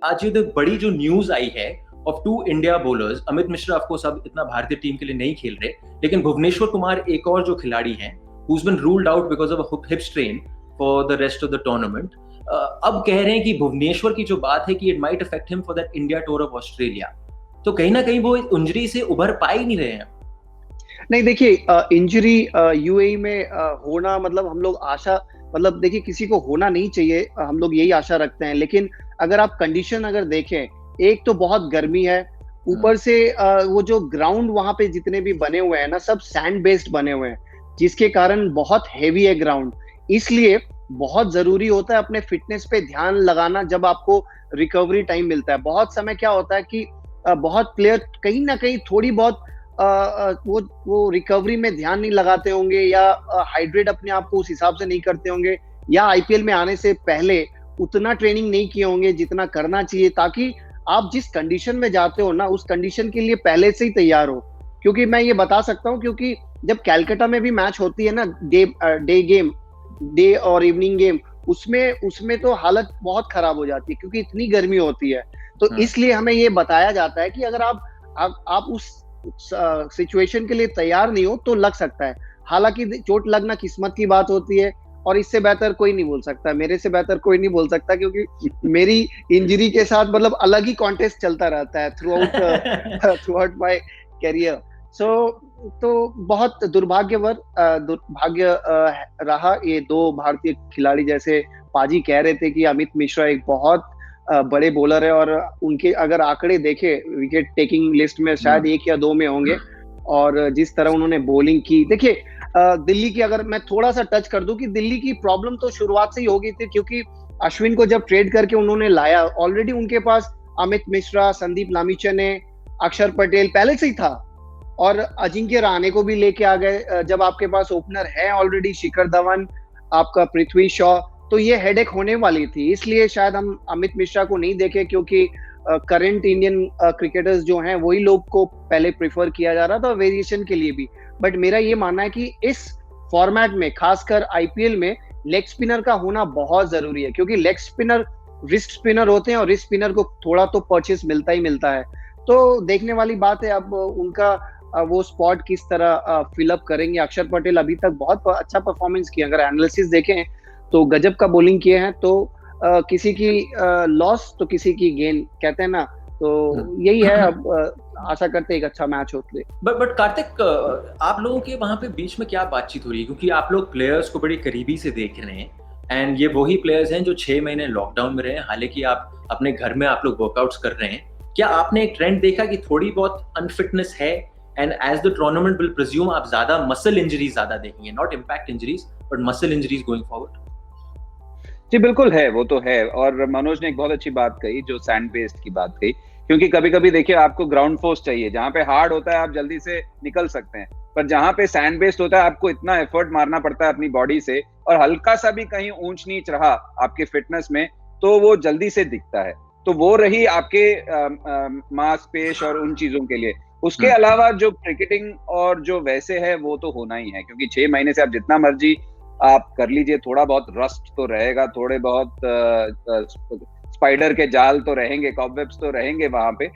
आज ये बड़ी जो न्यूज आई है of two India bowlers, Amit Mishra of course अब इतना भारतीय टीम के लिए नहीं खेल रहे, लेकिन भुवनेश्वर कुमार एक और जो खिलाड़ी हैं who's been ruled out because of a hip strain for the rest of the tournament, अब कह रहे हैं कि भुवनेश्वर की जो बात है कि it might affect him for that India tour of Australia, तो कहीं ना कहीं वो इंजरी से उभर पा ही नहीं रहे हैं। नहीं देखिए, इंजरी यूएई में होना मतलब हम लोग आशा, मतलब देखिए किसी को होना नहीं चाहिए, हम लोग यही आशा रखते हैं। लेकिन अगर आप कंडीशन अगर देखें, एक तो बहुत गर्मी है, ऊपर से वो जो ग्राउंड वहां पे जितने भी बने हुए हैं ना, सब सैंड बेस्ड बने हुए हैं, जिसके कारण बहुत हेवी है ग्राउंड। इसलिए बहुत जरूरी होता है अपने फिटनेस पे ध्यान लगाना जब आपको रिकवरी टाइम मिलता है। बहुत समय क्या होता है कि बहुत प्लेयर कहीं ना कहीं थोड़ी बहुत वो रिकवरी में ध्यान नहीं लगाते होंगे, या हाइड्रेट अपने आप को उस हिसाब से नहीं करते होंगे, या आईपीएल में आने से पहले उतना ट्रेनिंग नहीं किए होंगे जितना करना चाहिए, ताकि आप जिस कंडीशन में जाते हो ना, उस कंडीशन के लिए पहले से ही तैयार हो। क्योंकि मैं ये बता सकता हूँ, क्योंकि जब कैलकाटा में भी मैच होती है ना, डे और इवनिंग गेम, उसमें तो हालत बहुत खराब हो जाती है, क्योंकि इतनी गर्मी होती है। तो इसलिए हमें ये बताया जाता है कि अगर आप उस सिचुएशन के लिए तैयार नहीं हो तो लग सकता है। हालांकि चोट लगना किस्मत की बात होती है, और इससे बेहतर कोई नहीं बोल सकता, मेरे से बेहतर कोई नहीं बोल सकता, क्योंकि मेरी इंजरी के साथ मतलब अलग ही कॉन्टेस्ट चलता रहता है थ्रू आउट माय करियर। तो बहुत दुर्भाग्य रहा ये दो भारतीय खिलाड़ी। जैसे पाजी कह रहे थे कि अमित मिश्रा एक बहुत बड़े बॉलर है, और उनके अगर आंकड़े देखे विकेट टेकिंग लिस्ट में शायद 1 या 2 में होंगे। और जिस तरह उन्होंने बॉलिंग की, देखिए दिल्ली की अगर मैं थोड़ा सा टच कर दूं, कि दिल्ली की प्रॉब्लम तो शुरुआत से ही हो गई थी, क्योंकि अश्विन को जब ट्रेड करके उन्होंने लाया, ऑलरेडी उनके पास अमित मिश्रा, संदीप लामिछने, अक्षर पटेल पहले से ही था, और अजिंक्य रहाणे को भी लेके आ गए। जब आपके पास ओपनर है ऑलरेडी, शिखर धवन, आपका पृथ्वी शॉ, तो ये हेडेक होने वाली थी। इसलिए शायद हम अमित मिश्रा को नहीं देखे, क्योंकि करंट इंडियन क्रिकेटर्स जो हैं वही लोग को पहले प्रेफर किया जा रहा था, वेरिएशन के लिए भी। बट मेरा ये मानना है कि इस फॉर्मेट में, खासकर आईपीएल में, लेग स्पिनर का होना बहुत जरूरी है, क्योंकि लेग स्पिनर रिस्ट स्पिनर होते हैं, और रिस्ट स्पिनर को थोड़ा तो परचेस मिलता ही मिलता है। तो देखने वाली बात है अब उनका वो स्पॉट किस तरह फिलअप करेंगे। अक्षर पटेल अभी तक बहुत अच्छा परफॉर्मेंस किया, अगर एनालिसिस देखें तो गजब का बॉलिंग किए हैं। तो किसी की लॉस तो किसी की गेन, कहते हैं ना, तो यही है। अब आशा करते हैं एक अच्छा मैच होते। बट कार्तिक, आप लोगों के वहां पे बीच में क्या बातचीत हो रही है, क्योंकि आप लोग प्लेयर्स को बड़ी करीबी से देख रहे हैं, एंड ये वही प्लेयर्स हैं जो 6 महीने लॉकडाउन में रहे हैं, हालांकि आप अपने घर में आप लोग वर्कआउट्स कर रहे हैं। क्या आपने एक ट्रेंड देखा कि थोड़ी बहुत अनफिटनेस है, and as the tournament will presume आप ज्यादा मसल इंजरीज ज्यादा देखेंगे, not impact injuries but muscle injuries going forward? जी बिल्कुल है, वो तो है। और मनोज ने एक बहुत अच्छी बात कही, जो सैंड बेस्ड की बात कही, क्योंकि कभी कभी देखिए आपको ग्राउंड फोर्स चाहिए, जहां पे हार्ड होता है आप जल्दी से निकल सकते हैं, पर जहां पे सैंड बेस्ड होता है आपको इतना एफर्ट मारना पड़ता है अपनी बॉडी से, और हल्का सा भी कहीं ऊंच नीच रहा आपके फिटनेस में तो वो जल्दी से दिखता है। तो वो रही आपके मांसपेश और उन चीजों के लिए। उसके अलावा जो क्रिकेटिंग और जो वैसे है वो तो होना ही है, क्योंकि 6 महीने से आप जितना मर्जी आप कर लीजिए, थोड़ा बहुत रस्ट तो रहेगा, थोड़े बहुत स्पाइडर के जाल तो रहेंगे, कॉबवेब्स तो रहेंगे वहां पे।